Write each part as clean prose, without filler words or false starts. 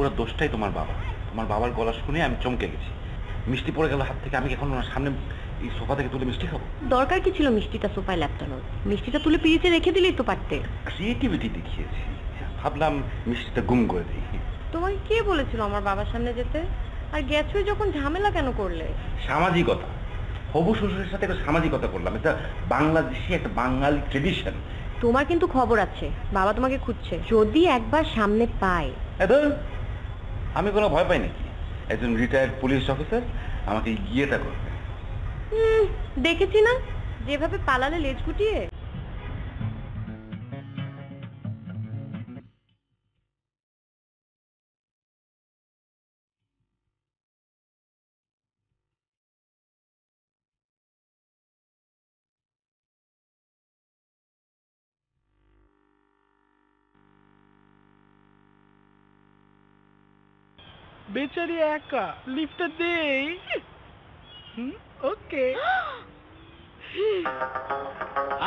পুরো দোষটাই তোমার বাবা। তোমার বাবার গলা শুনে আমি চমকে গেছি। মিষ্টি পড়ে গেল হাত থেকে, আমি এখন ওনার সামনে এই সোফা থেকে তুলে মিষ্টি খাবো? দরকার কি ছিল মিষ্টিটা সোফায় ল্যাপটানোর? মিষ্টিটা তুলে পিরিচে রেখে দিলেই তো পারতে। ক্রিয়েটিভিটি দেখিয়েছি, ভাবলাম মিষ্টিটা গুম করে দিই। তোমাকে কে বলেছিল আমার বাবার সামনে যেতে? আর গেছো যখন ঝামেলা কেন করলে? সামাজিকতা, হবু শ্বশুরের সাথে একটা সামাজিকতা করলাম, এটা বাংলাদেশি একটা বাঙালি ট্রেডিশন। তোমার কিন্তু খবর আছে, বাবা তোমাকে খুঁজছে। যদি একবার সামনে পায়। আমি কোনো ভয় পাই নাকি? একজন রিটায়ার্ড পুলিশ অফিসার আমাকে গিয়েটা করবে। দেখেছি না যেভাবে পালালে লেজ গুটিয়ে। বেচারি একা, লিফটটা দেই। ওকে।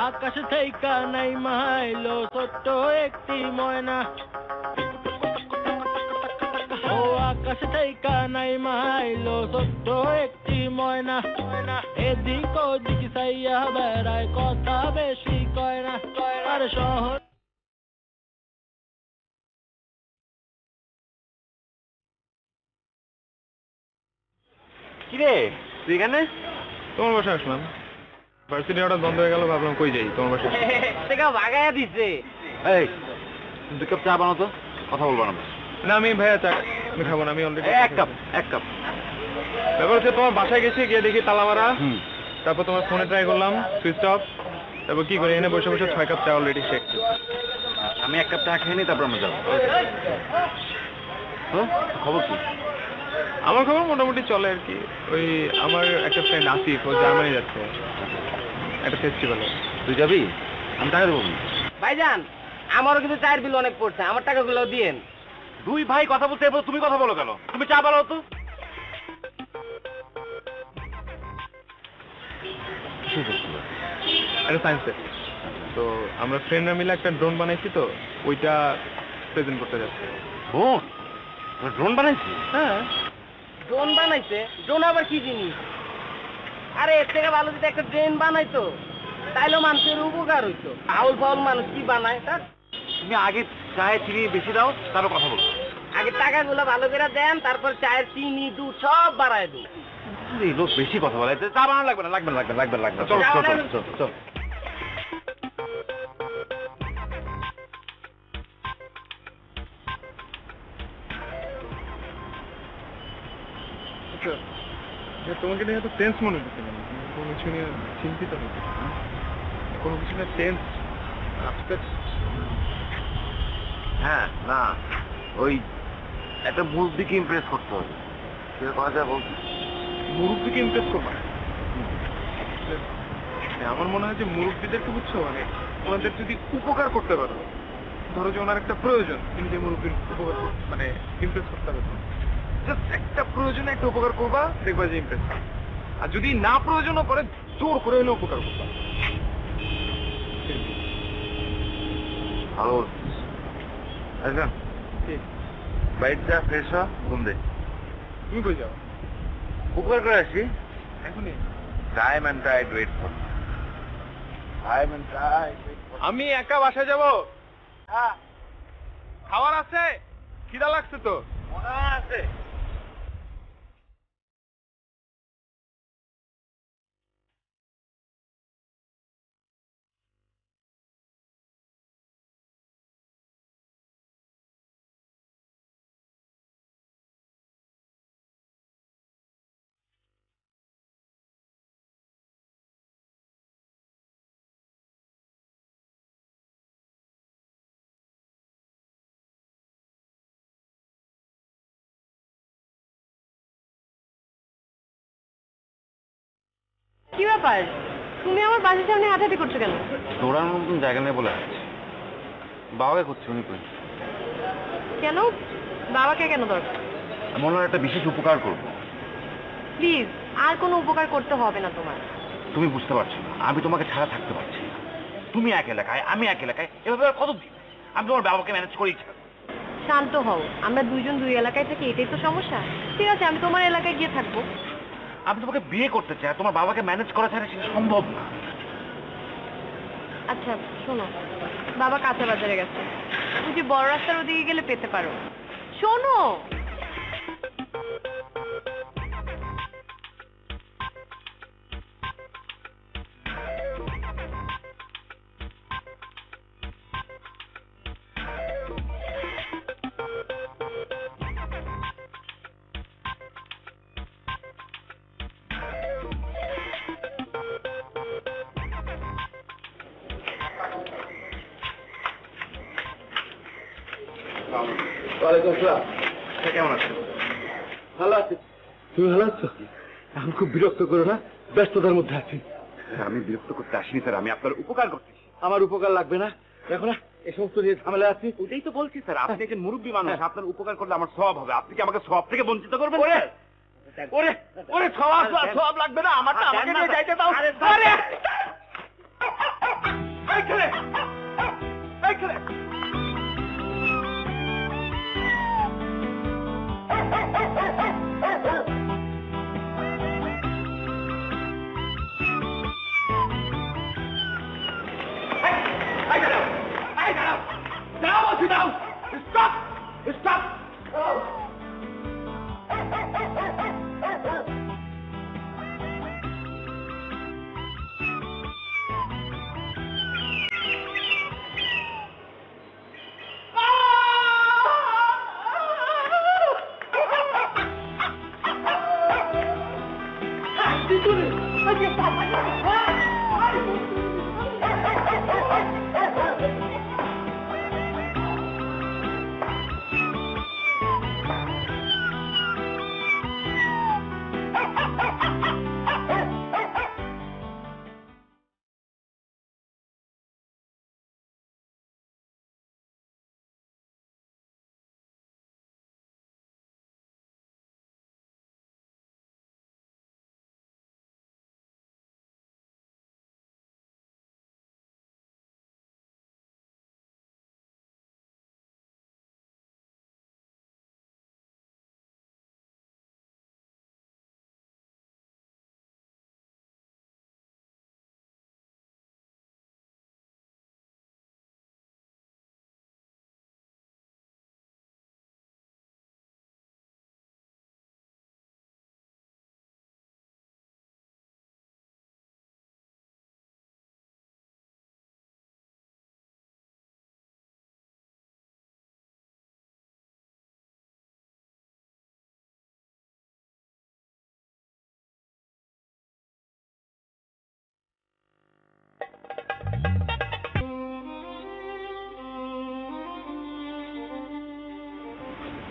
আকাশে থাইকা নাই মাইলো ছোট্ট একটি ময়না, ও আকাশে থাইকা নাই মাইলো ছোট্ট একটি ময়না, এদিক ওদিক চাইয়া বেড়ায়, কথা বেশি কয় না, আর শহর। কিরে তুই এখানে? তোমার বাসায় আসলাম, ভার্সিটি হঠাৎ বন্ধ হয়ে গেল, ভাবলাম কই যাই, তোমার বাসায় ভাগাইয়া দিচ্ছে। এই দু কাপ চা বানাও তো, কথা বলবো না। না আমি ভাইয়া চা আমি খাবো না, আমি অলরেডি এক কাপ। ব্যাপার হচ্ছে তোমার বাসায় গেছি, গিয়ে দেখি তালা মারা। তারপর তোমার ফোনে ট্রাই করলাম, সুইচ অফ। তারপর কি করি, এনে বসে বসে 6 কাপ চা অলরেডি শেষ। আমি এক কাপ চা খেয়ে নিই, তারপর আমরা যাবো। খবর কি? আমার খবর মোটামুটি চলে আর কি। ওই আমার একটা ফ্রেন্ড আসিফ, ও জার্মানি যাচ্ছে একটা ফেস্টিভ্যালে। তুই যাবি? আমি টাকা দেবো। ভাইজান আমারও কিন্তু চায়ের বিল অনেক পড়ছে, আমার টাকাগুলো দিয়েন। দুই ভাই কথা বলতে, এবার তুমি কথা বলো কেন? তুমি চা বানাও তো। একটা সায়েন্স ফেয়ার, তো আমরা ফ্রেন্ডরা মিলে একটা ড্রোন বানাইছি, তো ওইটা প্রেজেন্ট করতে যাচ্ছি। ড্রোন বানাইছি? হ্যাঁ। ড্রোন বানাইছে? ড্রোন আবার কি জিনিস? আরে এর থেকে ভালো যদি একটা ট্রেন বানাইতো, তাইলেও মানুষের উপকার হইতো। আউল ফাউল মানুষ কি বানায় তা? তুমি আগে চায়ে চিনি বেশি দাও, তারপর কথা বলবো। আগে টাকাগুলো ভালো করে দেন, তারপর চায়ের চিনি দুধ সব বাড়ায় দিন। এই লোক বেশি কথা বলে। চা বানানো লাগবে না। চল। তোমাকে নিয়ে এত টেন্স মনে হচ্ছে, কোনো কিছু নিয়ে চিন্তিত হচ্ছে, কোনো কিছু নিয়ে টেন্স আপসেট? হ্যাঁ, না ওই একটা মুরব্বিকে ইমপ্রেস করতে হবে। সেটা করা যায় বলতে? মুরব্বিকে ইমপ্রেস করবা? আমার মনে হয় যে মুরব্বিদেরকে বুঝছো, মানে ওনাদের যদি উপকার করতে পারো, ধরো যে ওনার একটা প্রয়োজন, তুমি যে মুরব্বির উপকার মানে ইমপ্রেস করতে পারো, জাস্ট একটা প্রয়োজনে একটা উপকার করবা, দেখবা যে ইমপ্রেস। আর যদি না প্রয়োজনও পড়ে, জোর করে হলে উপকার করবা। ভালো আচ্ছা, বাইরে যা, ফ্রেশ হ, ঘুম দে। তুমি কই যাও? উপকার করে আসি এখনই? Time and tide wait for. আমি একা বাসায় যাবো। হ্যাঁ খাবার আছে, খিদা লাগছে তো। মনে আছে। কি ব্যাপার, তুমি আমার বাসার সামনে হাঁটাহাঁটি করছো কেন? দৌড়ানোর মতন জায়গা নেই বলে আছে। বাবাকে করছি, উনি কই? কেন? বাবাকে কেন দরকার? মনে হয় একটা বিশেষ উপকার করবো। প্লিজ, আর কোনো উপকার করতে হবে না তোমার। তুমি বুঝতে পারছো না, আমি তোমাকে ছাড়া থাকতে পারছি না। তুমি এক এলাকায়, আমি এক এলাকায়, এভাবে আর কতদিন? আমি তোমার বাবাকে ম্যানেজ করেই ছাড়বো। শান্ত হও, আমরা দুইজন দুই এলাকায় থাকি, এটাই তো সমস্যা। ঠিক আছে, আমি তোমার এলাকায় গিয়ে থাকবো। আমি তোমাকে বিয়ে করতে চাই, তোমার বাবাকে ম্যানেজ করা ছাড়া সেটা সম্ভব না। আচ্ছা শোনো, বাবা কাঁচা বাজারে গেছে, তুমি যে বড় রাস্তার ওদিকে গেলে পেতে পারো। শোনো, ওয়ালাইকুম আসসালাম। কেমন আছেন? ভালো আছি। তুমি ভালো আছো? এখন খুব বিরক্ত করো না, ব্যস্ততার মধ্যে আছি। আমি বিরক্ত করতে আসিনি স্যার, আমি আপনার উপকার করতেছি। আমার উপকার লাগবে না, দেখো না এই সমস্ত নিয়ে ঝামেলা আছি। ওটাই তো বলছি স্যার, আপনি একজন মুরব্বী মানুষ, আপনার উপকার করলে আমার সওয়াব হবে। আপনি কি আমাকে সওয়াব থেকে বঞ্চিত করবেন? ওরে ওরে ওরে, সওয়াব লাগবে না, আমারটা আমাকে নিয়ে যাইতে দাও। আরে এই ছেলে, এই ছেলে,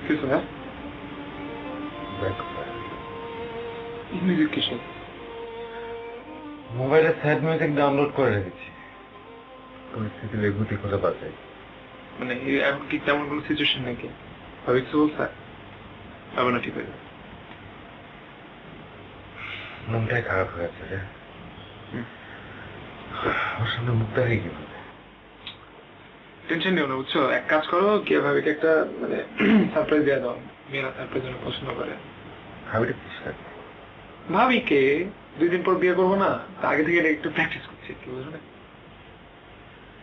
কিছু না, মিউজিক কিসের? মোবাইলে স্যাড মিউজিক ডাউনলোড করে রেখেছি, পরিস্থিতি বিভূতি খুঁজে পাচ্ছি। মানে এখন কি তেমন কোনো সিচুয়েশন নাকি? ভাবি কিছু বলছে? হবে না, ঠিক হয়ে যাবে। মনটাই খারাপ হয়েছে রে, ওর সামনে মুখ দেখাই কিভাবে? টেনশন নিও না, বুঝছো? এক কাজ করো, গিয়ে ভাবিকে একটা মানে সারপ্রাইজ দিয়ে দাও। মেয়েরা সারপ্রাইজ জন্য পছন্দ করে। ভাবিটা কিছু থাকবে, ভাবিকে 2 দিন পর বিয়ে করবো না, তা আগে থেকে একটু প্র্যাকটিস করছি, কি বুঝো না?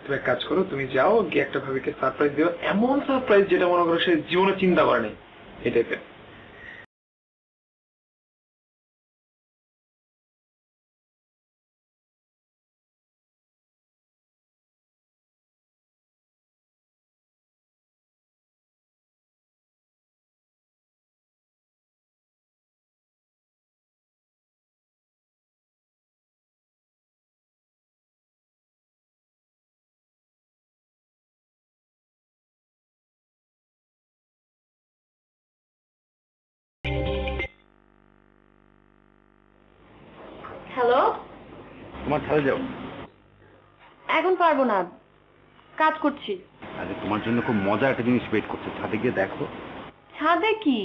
তুমি এক কাজ করো, তুমি যাও, গিয়ে একটা ভাবিকে সারপ্রাইজ দিও, এমন সারপ্রাইজ যেটা মনে করো সে জীবনে চিন্তা করেনি, এই টাইপের। হ্যালো। তোমার ছাদে যাও। এখন পারবো না, কাজ করছি। আরে তোমার জন্য খুব মজার একটা জিনিস ওয়েট করছে, ছাদে গিয়ে দেখো। ছাদে কি?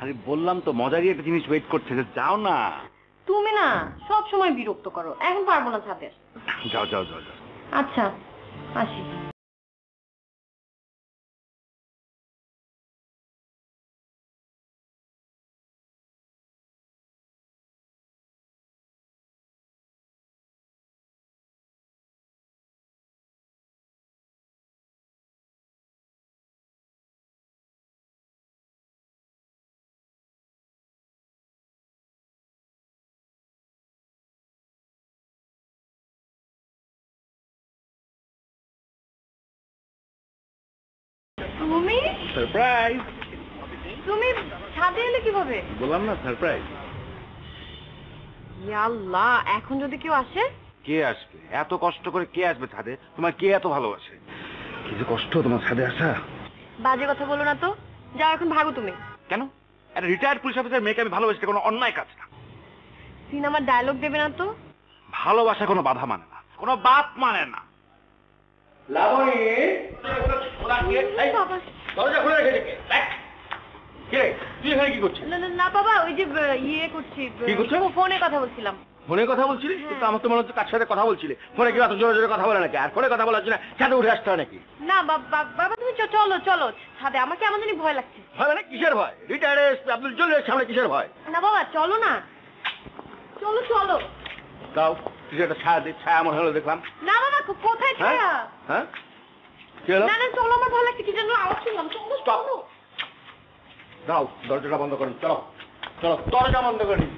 আরে বললাম তো, মজারই একটা জিনিস ওয়েট করছে, যাও না। তুমি না সব সময় বিরক্ত করো, এখন পারবো না ছাদে। যাও যাও যাও যাও। আচ্ছা আসি। তুমি সারপ্রাইজ। তুমি ছাদে এলে কিভাবে? বললাম না সারপ্রাইজ। ইয়া আল্লাহ, এখন যদি কেউ আসে? কে আসবে? এত কষ্ট করে কে আসবে ছাদে? তোমার কে এত ভালোবাসে? কি যে কষ্ট তোমার ছাদে আসা। বাজে কথা বলো না তো, যাও এখন ভাগো তুমি। কেন? একটা রিটায়ার্ড পুলিশ অফিসার মেয়েকে আমি ভালোবাসি, কোনো অন্যায় কাজ না। সিনেমার ডায়লগ দেবে না তো? ভালোবাসা কোনো বাধা মানে না, কোনো বাপ মানে না। লাবণী, বাবা, দরজা খুলে রেখেছে কে? কে? তুই এখানে কি করছিস? না বাবা, ওই যে ইয়ে করছি, কি করছো? ফোনে কথা বলছিলাম। ফোনে কথা বলছিলি? কিন্তু আমার তো মনে হচ্ছে কার সাথে কথা বলছিলে। ফোনে কি অত জোরে জোরে কথা বলে নাকি? আর ফোনে কথা বলার জন্য ছাদে উঠে আসতে হয় নাকি? না বাবা, তুমি চলো চলো ছাদে, আমাকে এমন জানি ভয় লাগছে। ভয় মানে কিসের ভয়? রিটায়ার্ড আব্দুল জলিলের সামনে কিসের ভয়? না বাবা, চলো না, চলো চলো। দাও, কিছু একটা ছায়া দে, ছায়া আমার হলো দেখলাম। না বাবা, কোথায় হ্যাঁ? ছায়া? হ্যাঁ? কি হলো? না চলো, আমার ভয় লাগছে, কি যেন আওয়াজ শুনলাম। চলো চলো। দাও, দরজাটা বন্ধ করেন। চলো চলো, দরজা বন্ধ করেন।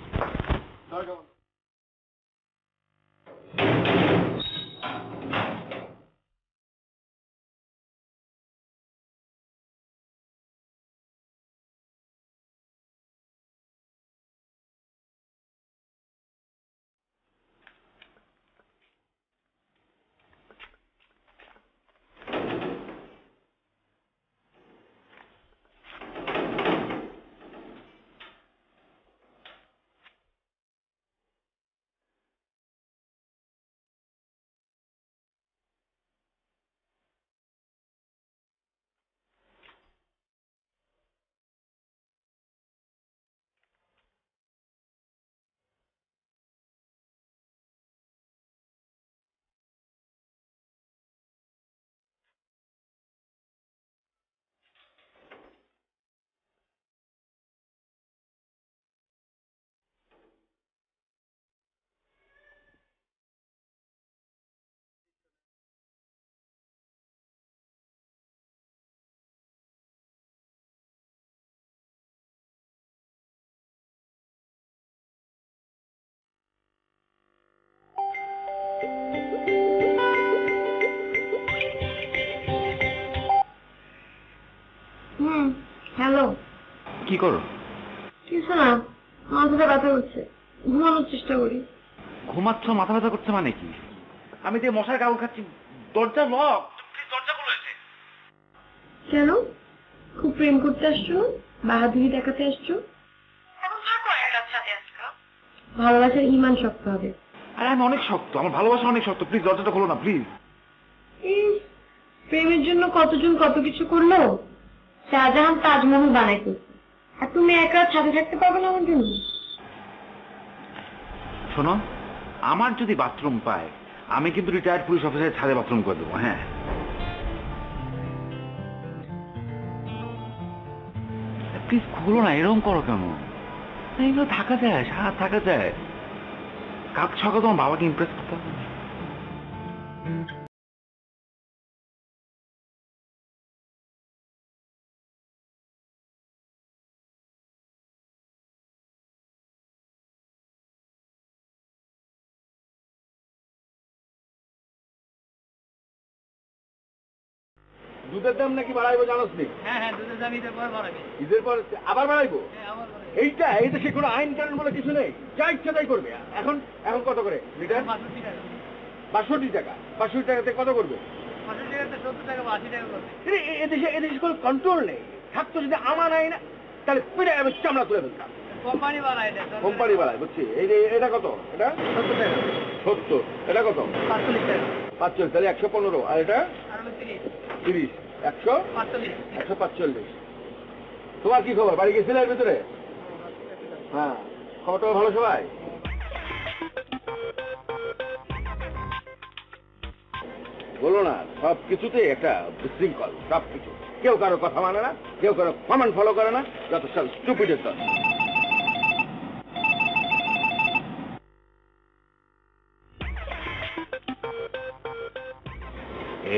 দরজা বন্ধ। হ্যালো। কি করো? কিছু না, মাথাটা ব্যথা করছে, ঘুমানোর চেষ্টা করি। ঘুমাচ্ছ, মাথা ব্যথা করছে মানে কি? আমি যে মশার কামড় খাচ্ছি, দরজা লক। দরজা খুলেছে। কেন? খুব প্রেম করতে আসছো? বাহাদুরি দেখাতে আসছো? এখন থাকো একটা ছাদে আজকা। ভালোবাসার ইমান শক্ত হবে। আরে আমি অনেক শক্ত, আমার ভালোবাসা অনেক শক্ত। প্লিজ দরজাটা খোলো না, প্লিজ। প্রেমের জন্য কতজন কত কিছু করলো। শাহজাহান তাজমহল বানাইতো, আর তুমি একা ছাদে থাকতে পারবে না আমার জন্য? শোনো, আমার যদি বাথরুম পায়, আমি কিন্তু রিটায়ার্ড পুলিশ অফিসারের ছাদে বাথরুম করে দেবো। হ্যাঁ, প্লিজ খোলো না, এরকম করো কেন? এইগুলো থাকা যায়, সারা থাকা যায়। কাল সকালে তোমার বাবাকে ইমপ্রেস করতে হবে। দুধের দাম নাকি বাড়াইবো জানোস নি? হ্যাঁ, দুধের দাম ঈদের পর বাড়াবে। ঈদের পর আবার বাড়াইবো? হ্যাঁ, আবার বাড়াবে। এইটা এই দেশে কোনো আইন কানুন বলে কিছু নেই, যা ইচ্ছা তাই করবে। এখন এখন কত করে লিটার? 65 টাকা। 62 টাকা। 62 টাকাতে কত করবে? 65 টাকাতে 70 টাকা বা 80 টাকা করবে। এদেশে কোনো কন্ট্রোল নেই। থাকতো যদি আমার আইন, তাহলে পিড়ে আমি চামড়া তুলে ফেলতাম। কোম্পানি বাড়ায় এটা। কোম্পানি বাড়ায়, বুঝছি। এটা কত? এটা 70 টাকা। 70। এটা কত? 45 টাকা। 45, তাহলে 115। আর এটা আর হলো 30। 30। 100, 45। 145। তোমার কি খবর? বাড়ি গেছিলে এর ভিতরে? হ্যাঁ, খবরটা ভালো সবাই? বলো না, সব কিছুতে একটা বিশৃঙ্খল, সব কিছু। কেউ কারো কথা মানে না, কেউ কারো কমেন্ট ফলো করে না, যত সব স্টুপিডের দল।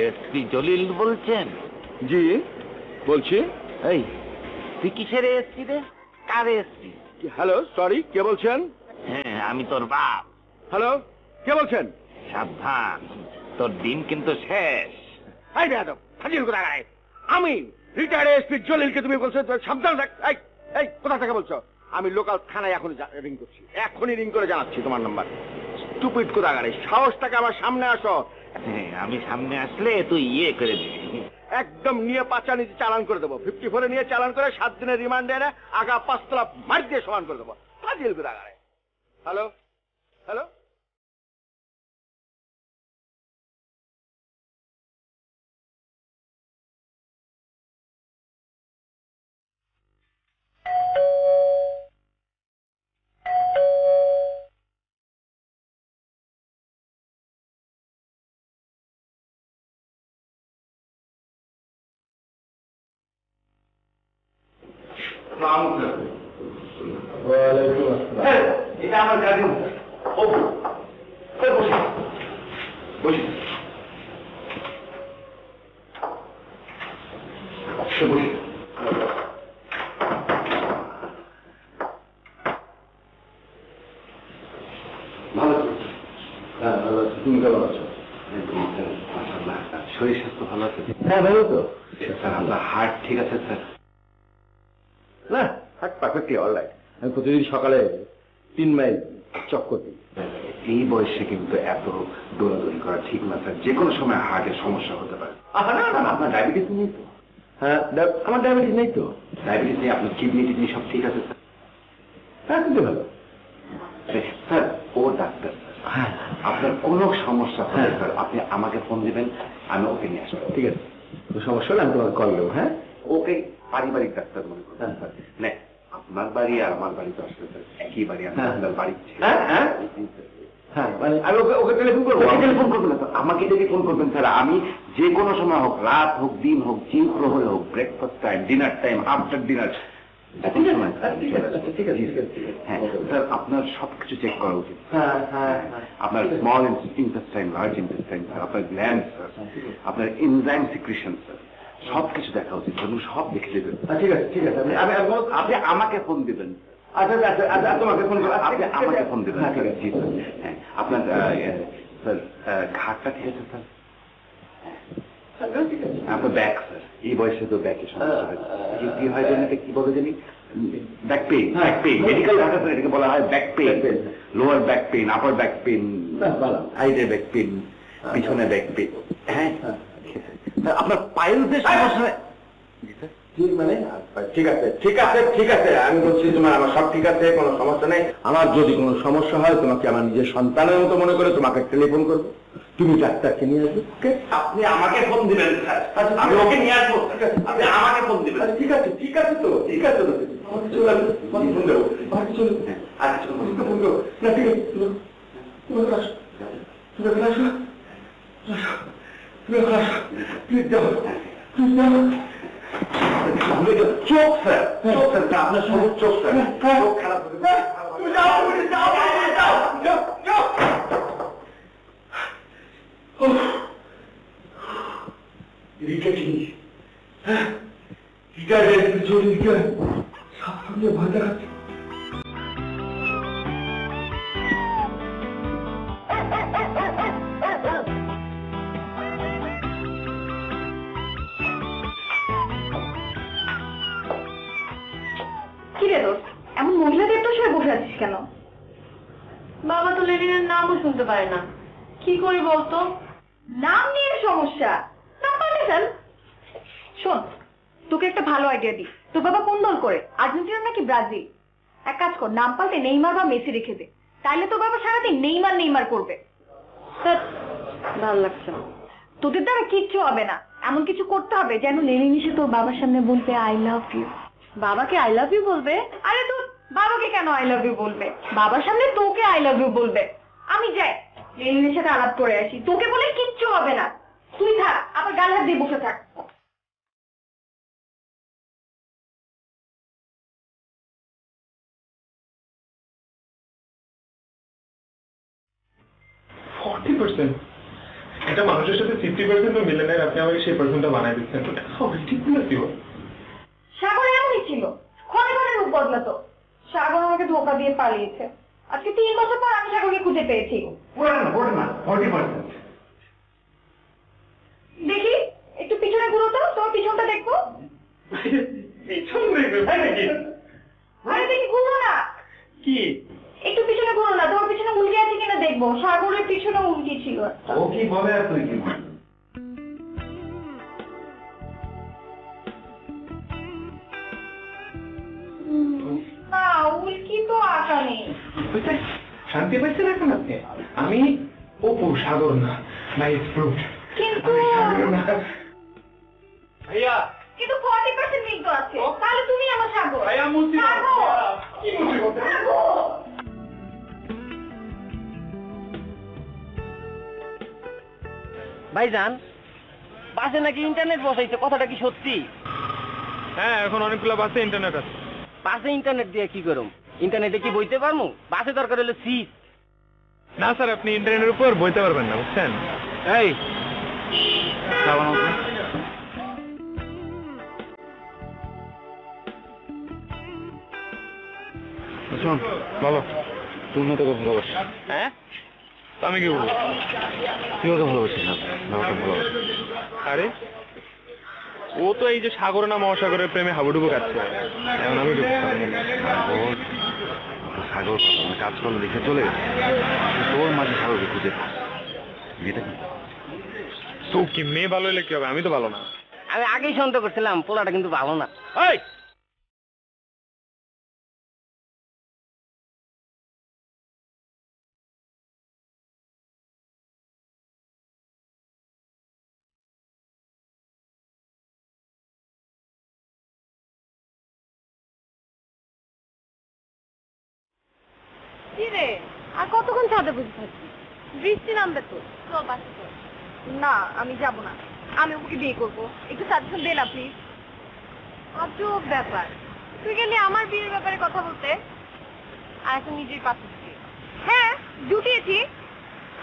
এসপি জলিল বলছেন? জি বলছি। এই তুই কিসের এসপি রে? কার এসপি? হ্যালো, সরি, কে বলছেন? হ্যাঁ, আমি তোর বাপ। হ্যালো, কে বলছেন? সাবধান, তোর দিন কিন্তু শেষ। এই বেয়াদব, হাজির কোথায়? আমি রিটায়ার্ড এসপি জলিলকে তুমি বলছো সাবধান থাক। এই কোথা থেকে বলছো? আমি লোকাল থানায় এখনই রিং করছি, এখনই রিং করে জানাচ্ছি তোমার নাম্বার। স্টুপিড কোথাকারে, সাহসটাকে আমার সামনে আসো। আমি সামনে আসলে তুই ইয়ে করে দিবি। একদম নিয়ে পাচা নিচে চালান করে দেবো, 54 নিয়ে চালান করে 7 দিনের রিমান্ডে এনে আগা 5 তলা মার দিয়ে সমান করে দেবো। ফাজিল কোথাকারে। হ্যালো হ্যালো, এটা আমার কাজিন। বসি বসি। ভালো আছি। হ্যাঁ ভালো আছি, তুমি কেমন আছো? শরীর স্বাস্থ্য ভালো আছে? হ্যাঁ ভালো তো। স্যার আপনার হার্ট ঠিক আছে স্যার? না, হার্ট পারফেক্টলি অলরাইট। আমি প্রতিদিন সকালে 3 মাইল চক্কর দিই। এই বয়সে কিন্তু এত দৌড়াদৌড়ি করা ঠিক না স্যার, যে কোনো সময় হার্টের সমস্যা হতে পারে। না, আপনার ডায়াবেটিস নেই তো? হ্যাঁ আমার ডায়াবেটিস নেই তো। ডায়াবেটিস নেই, আপনার কিডনি টিডনি সব ঠিক আছে স্যার? হ্যাঁ কিন্তু ভালো। স্যার ও ডাক্তার স্যার, হ্যাঁ আপনার কোনো সমস্যা হলে স্যার আপনি আমাকে ফোন দিবেন, আমি ওকে নিয়ে আসবো। ঠিক আছে, তো সমস্যা হলে আমি তোমাকে কল দেবো। হ্যাঁ ওকে পারিবারিক ডাক্তার মনে করেন স্যার। না আপনার বাড়ি আর আমার বাড়ি তো আসলে স্যার একই বাড়ি, আমি আপনার বাড়ি। হ্যাঁ হ্যাঁ হ্যাঁ, মানে আমি ওকে টেলিফোন করবো। টেলিফোন করবেন না স্যার, আমাকে টেলিফোন করবেন স্যার। আমি যে কোনো সময় হোক, রাত হোক, দিন হোক, চিন প্রহরে হোক, breakfast time, dinner time, after dinner, হ্যাঁ স্যার আপনার সবকিছু চেক করা উচিত। আপনার small intestine, large intestine sir, আপনার গ্ল্যান্ড স্যার, আপনার এনজাইম সিক্রিশন স্যার, সবকিছু দেখা উচিত। সব দেখে দেবেন। ঠিক আছে ঠিক আছে, আপনি আমাকে ফোন দিবেন। আচ্ছা আচ্ছা আচ্ছা, তোমাকে ফোন করবো। আপনি আমাকে ফোন দিবেন। ঠিক আছে। জি স্যার। হ্যাঁ আপনার স্যার ঘাটটা ঠিক আছে স্যার? আপনার ব্যাক স্যার, এই বয়সে তো ব্যাকের সমস্যা হয়। কি হয় জানি, কি বলে জানি, back pain. Back pain medical ভাষা স্যার এটাকে বলা হয় back pain. Lower back pain, upper back pain, সাইডে ব্যাক পেইন, পিছনে ব্যাক পেইন। হ্যাঁ স্যার আপনার পাইলসের সমস্যা। মানে ঠিক আছে ঠিক আছে ঠিক আছে, আমি বলছি তোমার আমার সব ঠিক আছে, কোনো সমস্যা নেই। আমার যদি কোনো সমস্যা হয় তোমাকে আমার নিজের সন্তানের মতো মনে করে তোমাকে টেলিফোন করবো, তুমি ডাক্তারকে নিয়ে আসবে। আপনি আমাকে ফোন দিবেন স্যার, আমি ওকে নিয়ে আসবো। আপনি আমাকে ফোন দিবেন। ঠিক আছে ঠিক আছে তো, ঠিক আছে তো, চলে আসবো, ফোন দেবো, চলো। আচ্ছা চলুন। ফোন দেবো না, ঠিক আছে তুমি আসো, তুমি আসো, তুমি আসো, প্লিজ যাও, প্লিজ যাও। চোখ স্যার, চোখ স্যার, আপনার সবুজ চোখ স্যার, চোখ খারাপ হয়ে গেছে। ভয় দেখাচ্ছে। কিরে দোস্ত, এমন মহিলাদের তো সবাই বসে আছিস কেন? বাবা তো লেনিনের নামও শুনতে পারে না, কি করি বলতো? নাম নিয়ে সমস্যা, নাম পাল্টে ফেল। শোন, তোকে একটা ভালো আইডিয়া দিই। তোর বাবা কোন দল করে, আর্জেন্টিনা নাকি ব্রাজিল? এক কাজ কর, নাম পাল্টে নেইমার বা মেসি রেখে দে, তাইলে তোর বাবা সারাদিন নেইমার নেইমার করবে। ভালো লাগছে না, তোদের দ্বারা কিচ্ছু হবে না। এমন কিছু করতে হবে যেন লেনিন এসে তোর বাবার সামনে বলবে আই লাভ ইউ। বাবাকে আই লাভ ইউ বলবে? আরে তুই বাবাকে কেন আই লাভ ইউ বলবে? বাবার সামনে তোকে আই লাভ ইউ বলবে। আমি যাই লেনিনের সাথে আলাপ করে আসি, তোকে বলে কিচ্ছু হবে না। তুই থাক, আবার গাল হাত দিয়ে বসে থাক। একটা মানুষের সাথে 50% মিলে নেয়, আপনি আমাকে সেই পার্সেন্টটা বানাই দিচ্ছেন। সাগর এমনই ছিল, ক্ষণে ক্ষণে রূপ বদলাতো। সাগর আমাকে ধোকা দিয়ে পালিয়েছে। আজকে 3 বছর পর আমি সাগরকে খুঁজে পেয়েছি। দেখি একটু পিছনে ঘুরো তো, তোমার পিছনটা দেখবো। পিছন দেখবে ভাই নাকি? আরে দেখি ঘুরো না, কি একটু পিছনে ঘুরো না, তোমার পিছনে উল্কি আছে কিনা দেখবো। সাগরের পিছনে উল্কি ছিল একটা। ও কি বলে আর তুই কি বল? না, উল্কি তো আঁকা নেই। শান্তি পাইছেন এখন আপনি? আমি অপু, সাগর না। ভাই প্রুফ। কিন্তু ভাইয়া কিন্তু 40% মিল তো আছে, তাহলে তুমি আমার সাগর। ভাইয়া মুসিবত। সাগর! কি মুসিবত? সাগর! ভাইজান, বাসে নাকি ইন্টারনেট বসাইছে, কথাটা কি সত্যি? হ্যাঁ, এখন অনেকগুলো বাসে ইন্টারনেট আছে। বাসে ইন্টারনেট দিয়ে কি করুম? ইন্টারনেটে কি বইতে পারবো? বাসে দরকার হলে সিট। না স্যার, আপনি ইন্টারনেটের উপর বইতে পারবেন না, বুঝছেন? এই সাবান আছে? শোন, বলো। তুই না তোকে ভালোবাসি। হ্যাঁ? তো আমি কি বলবো? তুই ওকে ভালোবাসিস না, বাবাকে ভালোবাসিস। আরে ও তো এই যে সাগর না মহাসাগরের প্রেমে হাবুডুবু কাটছে, এখন আমি কি বলবো? সাগর, সাগর কাজকর্ম দেখে চলে গেছে, তোর মাঝে সাগরকে খুঁজে পাস। বিয়েটা কি? তো কি মেয়ে ভালো হলে কি হবে? আমি তো ভালো না। আমি আগেই সন্দেহ করছিলাম, পোলাটা কিন্তু ভালো না। এই কি রে, আর কতক্ষণ ছাদে বসে থাকবি? বৃষ্টি নামবে তো। চল বাসে চল। না, আমি যাব না। আমি ওকে বিয়ে করবো। একটু সাজেশন দে না প্লিজ। আজব ব্যাপার, তুই গেলি আমার বিয়ের ব্যাপারে কথা বলতে, আর এখন নিজের পাশে দিবি। হ্যাঁ, জুটিয়েছি।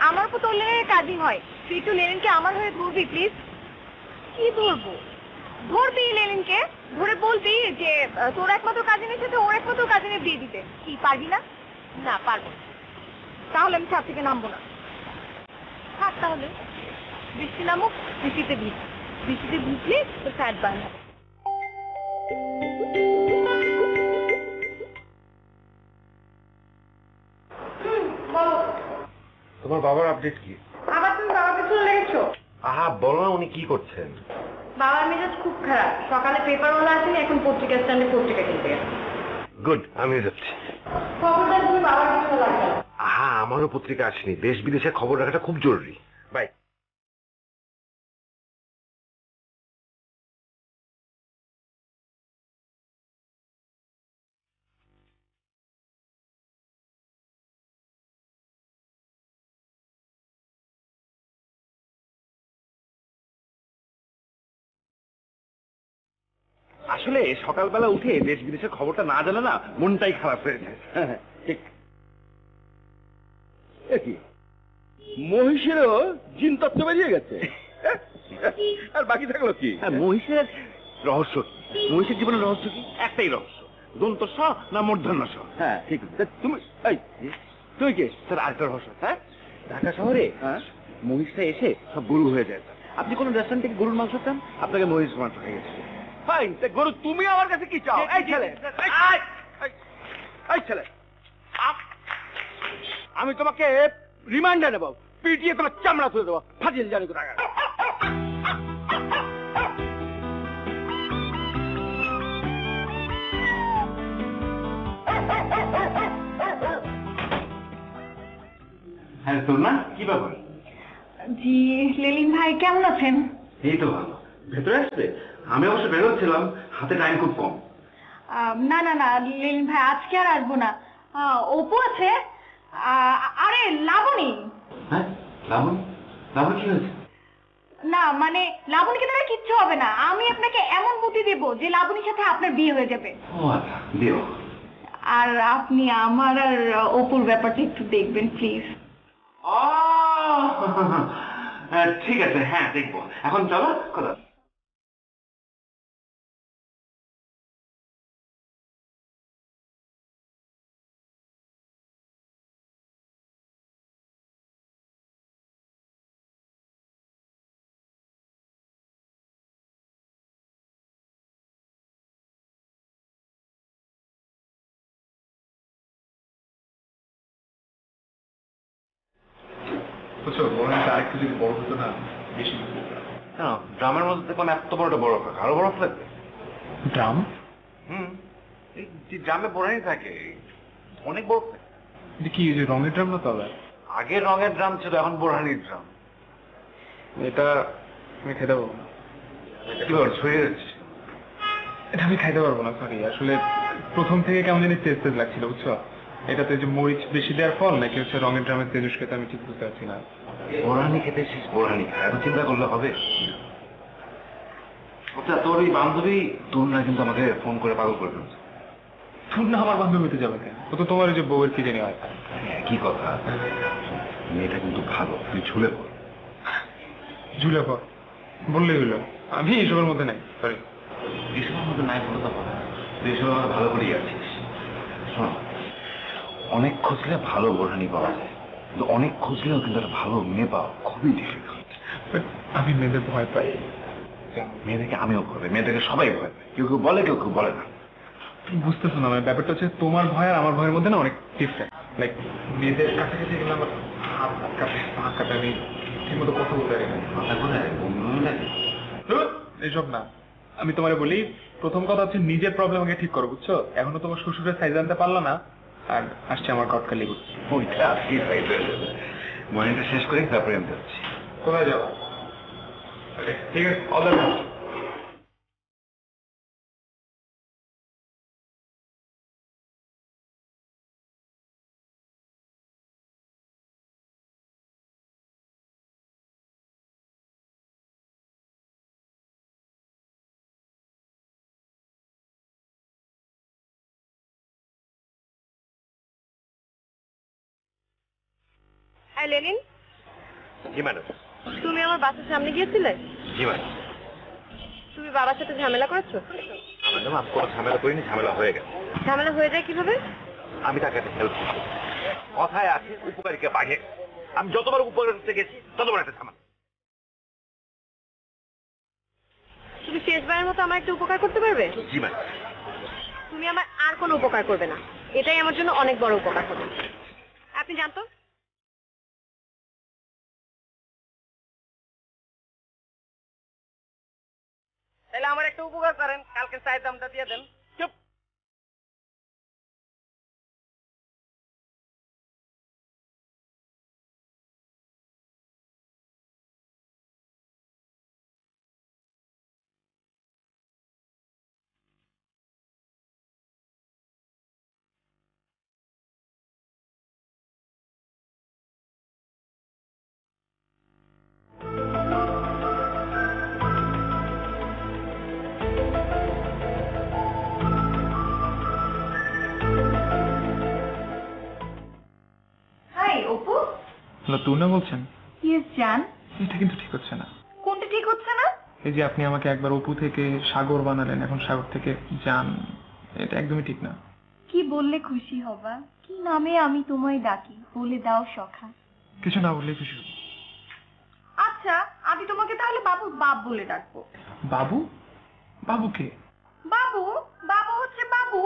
আমার উপর তোর লেনের কাজই হয়। তুই একটু লেনিনকে আমার হয়ে ধরবি প্লিজ। কি ধরবো? ধরবি লেনিনকে, ধরে বলবি যে তোর একমাত্র কাজিনের সাথে ওর একমাত্র কাজিনের বিয়ে দিতে। কি পারবি না? না, পারবো না। তাহলে আমি ছাদ থেকে নামবো না। থাক তাহলে, বৃষ্টি নামুক, বৃষ্টিতে ভিজ। বৃষ্টিতে ভিজলে তোর ফ্যাট বার্ন হবে। বলো। তোমার বাবার আপডেট কি? আবার তুমি বাবার পেছনে লেগেছো? আহা, বলো না উনি কি করছেন? বাবার মেজাজ খুব খারাপ। সকালে পেপারওয়ালা আসেনি, এখন পত্রিকা স্ট্যান্ডে পত্রিকা কিনতে গেছে। গুড, আমিও যাচ্ছি। খবরদার তুমি বাবার পেছনে লাগবে না। আহা, আমারও পত্রিকা আসেনি, দেশ বিদেশের খবর রাখাটা খুব জরুরি। বাই। আসলে সকালবেলা উঠে দেশ বিদেশের খবরটা না জানে না, মনটাই খারাপ হয়ে যায়। ঠিক। কি মহিষেরও জিন তত্ত্ব বেরিয়ে গেছে, আর বাকি থাকলো কি? মহিষের রহস্য কি? মহিষের জীবনের রহস্য কি? একটাই রহস্য, দন্ত স না মূর্ধন্য স। হ্যাঁ ঠিক। তুমি তুই কে? স্যার আরেকটা রহস্য। হ্যাঁ, ঢাকা শহরে মহিষটা এসে সব গরু হয়ে যায়। আপনি কোন রেস্টুরেন্ট থেকে গরুর মাংস চান, আপনাকে মহিষ মাংস হয়ে গেছে। ফাইন, গরু তুমি আমার কাছে কি চাও? এই ছেলে, এই ছেলে, আমি তোমাকে রিমান্ডে নেব, পিটিয়ে তোমার চামড়া তুলে দেবো। ফাজিল জানি কোথায়। হ্যাঁ তোর না, কি ব্যাপার? জি, লেলিন ভাই কেমন আছেন? এই তো ভালো। ভেতরে আসবে? আমি অবশ্য বেরোচ্ছিলাম, হাতে টাইম খুব কম। না না না, লেলিন ভাই আজকে আর আসবো না। অপু আছে, আরে লাবণী। হ্যাঁ, লাবণ? লাবণ কি হয়েছে? না মানে লাবণীকে দ্বারা কিচ্ছু হবে না। আমি আপনাকে এমন বুদ্ধি দেবো যে লাবণীর সাথে আপনার বিয়ে হয়ে যাবে। ও আচ্ছা, দিও। আর আপনি আমার আর অপুর ব্যাপারটা একটু দেখবেন প্লিজ। ঠিক আছে, হ্যাঁ দেখবো। এখন চলো, কথা বুঝছো, বোরহানিটা আরেকটু যদি বড় হতো না, বেশি হতো। কেন ড্রামের মধ্যে দেখলাম এত বড়টা বড় কাক, আরো বড় লাগবে। ড্রাম? এই যে ড্রামে বোরহানি থাকে অনেক বড় থাকে। এটা কি ওই যে রঙের ড্রাম না? তবে আগে রঙের ড্রাম ছিল, এখন বোরহানির ড্রাম। এটা আমি খেতে পারবো না। কি বল, ছড়িয়ে যাচ্ছে। এটা আমি খাইতে পারবো না, সরি। আসলে প্রথম থেকে কেমন জানি তেজ তেজ লাগছিল, বুঝছো। এটাতে যে মরিচ বেশি দেওয়ার ফল নাকি হচ্ছে রঙের ড্রামের তেজস খেতে আমি ঠিক বুঝতে পারছি না। বোরহানি খেতে এসেছিস, বোরহানি খা, এত চিন্তা করলে হবে? আচ্ছা, তোর ওই বান্ধবী তুলনা কিন্তু আমাকে ফোন করে পাগল করে ফেলছে। তোর না আমার বান্ধবী হতে যাবে কেন? ও তো তোমার ওই যে বউয়ের কি জানি হয়। কি কথা, মেয়েটা কিন্তু ভালো, তুই ঝুলে পড়। ঝুলে পর বললেই হলো, আমি এইসবের মধ্যে নাই, সরি। এসবের মধ্যে নাই বলে তো হবে না, তুই এসব আমার ভালো করেই আছিস। শোন, অনেক খুঁজলে ভালো বোরহানি পাওয়া যায়, কিন্তু অনেক খুঁজলেও কিন্তু একটা ভালো মেয়ে পাওয়া খুবই ডিফিকাল্ট। আমি মেয়েদের ভয় পাই। মেয়েদেরকে আমিও ভয় পাই, মেয়েদেরকে সবাই ভয় পায়, কেউ কেউ বলে, কেউ কেউ বলে না। তুমি বুঝতেছো না, মানে ব্যাপারটা হচ্ছে তোমার ভয় আর আমার ভয়ের মধ্যে না অনেক ডিফারেন্ট। লাইক মেয়েদের কাছাকাছি গেলে আমার হাত কাঁপে, পা কাঁপে, আমি ঠিক মতো কথা বলতে পারি না। মাথা ঘুরে বমি লাগে। এইসব না, আমি তোমারে বলি, প্রথম কথা হচ্ছে নিজের প্রবলেম আগে ঠিক করো, বুঝছো। এখনো তোমার শ্বশুরের সাইজ আনতে পারলো না, আর আসছে আমার কটকালি করছে। ওইটা আজকেই সাইড হয়ে যাবে, মর্নিংটা শেষ করে তারপরে আমি যাচ্ছি। কোথায় যাবো? ঠিক আছে, all the best. Hi Lenin, জি ম্যাডাম। তুমি আমার বাসার সামনে গিয়েছিলে? জি ম্যাডাম। তুমি বাবার সাথে ঝামেলা করেছো? ম্যাডাম, আমি কোনো ঝামেলা করিনি, ঝামেলা হয়ে গেছে। ঝামেলা হয়ে যায় কিভাবে? আমি তাকে একটা হেল্প করছি। কথায় আছে উপকারীকে বাঘে, আমি যতবার উপকার করতে গেছি ততবার একটা ঝামেলা। তুমি শেষবারের মতো আমার একটা উপকার করতে পারবে? জি ম্যাডাম। তুমি আমার আর কোনো উপকার করবে না, এটাই আমার জন্য অনেক বড় উপকার হবে। আপনি জানতো? তাহলে আমার একটা উপকার করেন, কালকে চায়ের দামটা দিয়ে দেন। চুপ। হাই অপু। হ্যালো, তুনা বলছেন? ইয়েস জান। এটা কিন্তু ঠিক হচ্ছে না। কোনটা ঠিক হচ্ছে না? এই যে আপনি আমাকে একবার অপু থেকে সাগর বানালেন, এখন সাগর থেকে জান, এটা একদমই ঠিক না। কি বললে খুশি হবা? কি নামে আমি তোমায় ডাকি বলে দাও সখা। কিছু না বললে খুশি হব। আচ্ছা, আমি তোমাকে তাহলে বাবু বাপ বলে ডাকবো। বাবু? বাবু কে? বাবু, বাবু হচ্ছে বাবু।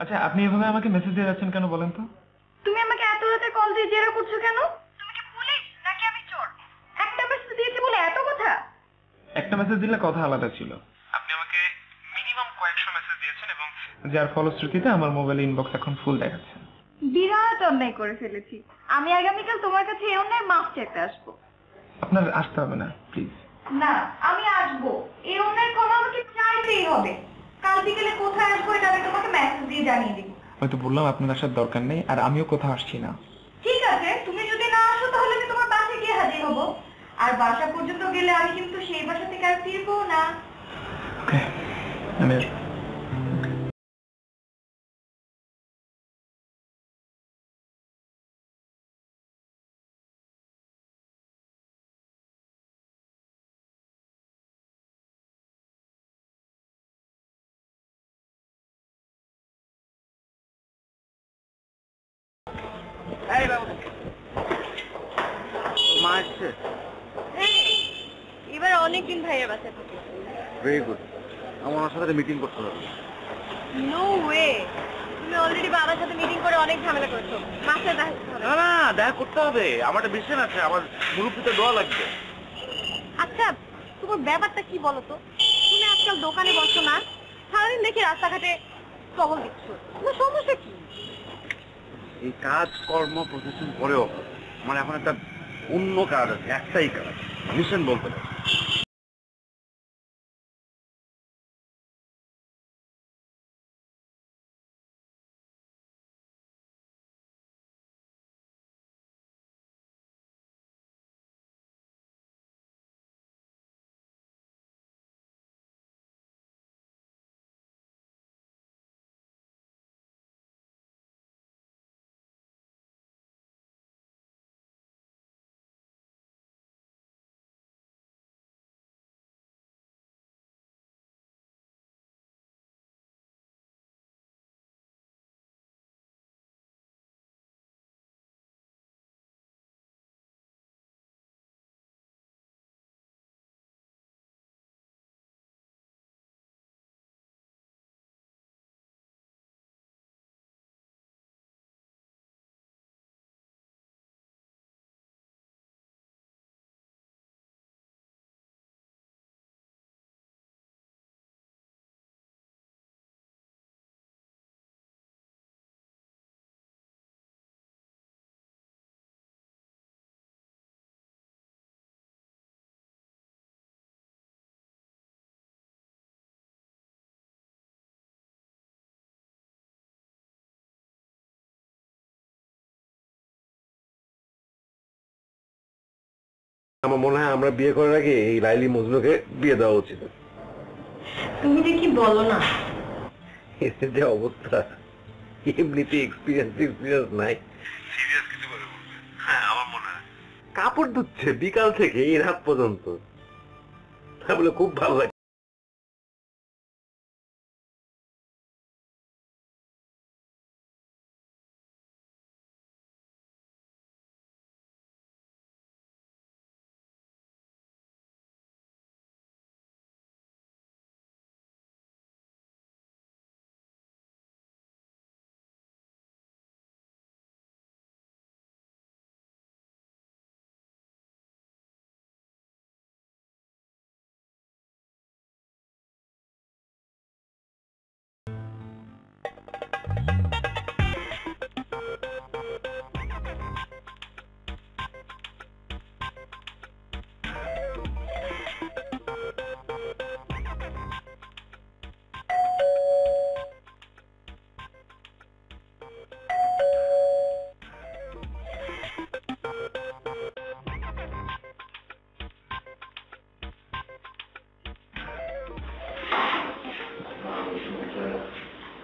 আচ্ছা, আপনি এভাবে আমাকে মেসেজ দিয়ে যাচ্ছেন কেন বলেন তো? তুমি আমাকে এত রাতে কল দিয়ে জেরা করছো কেন? তুমি কি পুলিশ নাকি আমি চোর? একটা মেসেজ দিয়েছি বলে এত কথা? একটা মেসেজ দিলে কথা আলাদা ছিল, আপনি আমাকে মিনিমাম কয়েকশো মেসেজ দিয়েছেন, এবং যার ফলশ্রুতিতে আমার মোবাইল ইনবক্স এখন ফুল দেখাচ্ছে। বিরাট অন্যায় করে ফেলেছি। আমি আগামীকাল তোমার কাছে এই অন্যায় মাফ চাইতে আসবো। আপনার আসতে হবে না, প্লিজ। না, আমি আসবো। এই অন্যায় ক্ষমা আমাকে চাইতেই হবে। কাল বিকেলে কোথায় আসবো এটা আমি তোমাকে মেসেজ দিয়ে জানিয়ে দিব। হয়তো বললাম আপনার আসার দরকার নেই, আর আমিও কোথাও আসছি না। ঠিক আছে, তুমি যদি না আসো তাহলে আমি তোমার বাসায় গিয়ে হাজির হব। আর বাসা পর্যন্ত গেলে আমি কিন্তু সেই বাসা থেকে আর ফিরবো না। ওকে, আমি এই বাবু, মা আসছে? এবার অনেকদিন ভাইয়ের বাসায় থাকি। ভেরি গুড, আমার ওনার সাথে মিটিং করতে হবে। নো ওয়ে, তুমি তুমি অলরেডি বাবার সাথে মিটিং করে অনেক ঝামেলা করেছো, মাসে দেখা করতে হবে। না না, দেখা করতে হবে, আমার একটা মিশন আছে, আমার মুরব্বিতে দোয়া লাগবে। আচ্ছা, তোমার ব্যাপারটা কি বলো তো? তুমি আজকাল দোকানে বসো না, সারাদিন দেখি রাস্তাঘাটে টবল দিচ্ছ, তোমার সমস্যা কি? এই কাজ কর্ম প্রতিষ্ঠান পরেও আমার এখন একটা অন্য কাজ আছে, একটাই কাজ, মিশন বলতে পারি। আমার মনে হয় আমরা বিয়ে করার আগে এই লাইলি মজনুকে বিয়ে দেওয়া উচিত। তুমি যে কি বলো না। এর যে অবস্থা, এমনিতে এক্সপিরিয়েন্স নাই, সিরিয়াস কিছু করে বলবে। হ্যাঁ, আমার মনে হয় কাপড় ধুচ্ছে বিকাল থেকে এই রাত পর্যন্ত, তাই বলে খুব ভালো লাগে।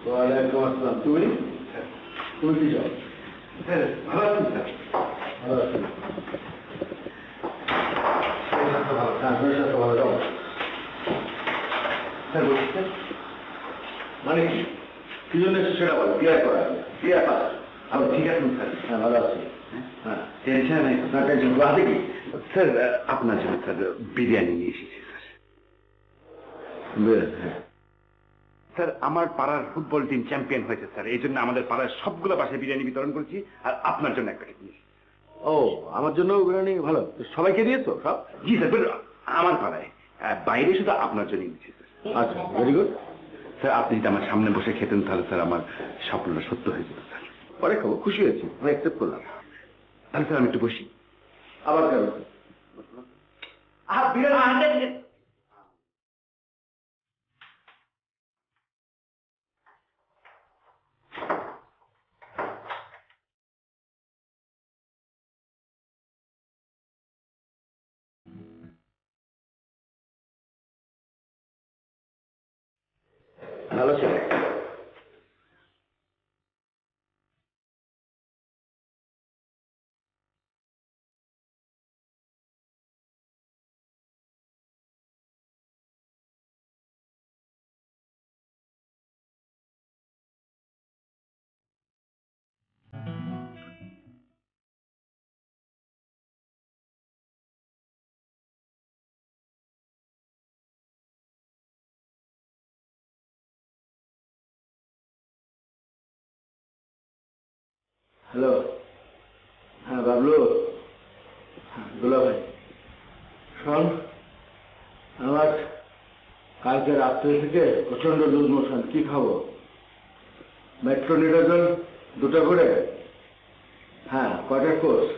ওয়ালাইকুম আসসালাম। তুমি তুমি কি যাও? হ্যাঁ, ভালো আছেন স্যার? ভালো আছেন? ভালো যাও। হ্যাঁ, বলছি মানে কি জন্য সেটা বলো, ক্লিয়ার করা ক্লিয়ার পাস। আমি ঠিক আছেন স্যার? হ্যাঁ, ভালো আছি। হ্যাঁ, টেনশন নেই, আপনার টেনশন আছে কি? স্যার, আপনার জন্য স্যার বিরিয়ানি নিয়ে এসেছি স্যার। হ্যাঁ স্যার, আমার পাড়ার ফুটবল টিম চ্যাম্পিয়ন হয়েছে স্যার, এই জন্য আমাদের পাড়ার সবগুলো বাসায় বিরিয়ানি বিতরণ করেছি, আর আপনার জন্য একটা নিয়েছি। ও, আমার জন্য বিরিয়ানি ভালো, সবাইকে দিয়েছো সব? জি স্যার, আমার পাড়ায়, বাইরে শুধু আপনার জন্য নিয়েছি স্যার। আচ্ছা, ভেরি গুড স্যার। আপনি যদি আমার সামনে বসে খেতেন তাহলে স্যার আমার স্বপ্নটা সত্য হয়ে যেত স্যার। পরে খাবো, খুশি হয়েছি, আমি অ্যাকসেপ্ট করলাম। তাহলে স্যার আমি একটু বসি। আবার কেন? বিরিয়ানি ভালো ছিল। হ্যালো, হ্যাঁ বাবলু, হ্যাঁ দুলা ভাই, শোন, আমার কালকে রাত্রে থেকে প্রচন্ড লুজ মোশন, কি খাবো? মেট্রোনিডাজল 2টা করে? হ্যাঁ, কয়টা কোর্স?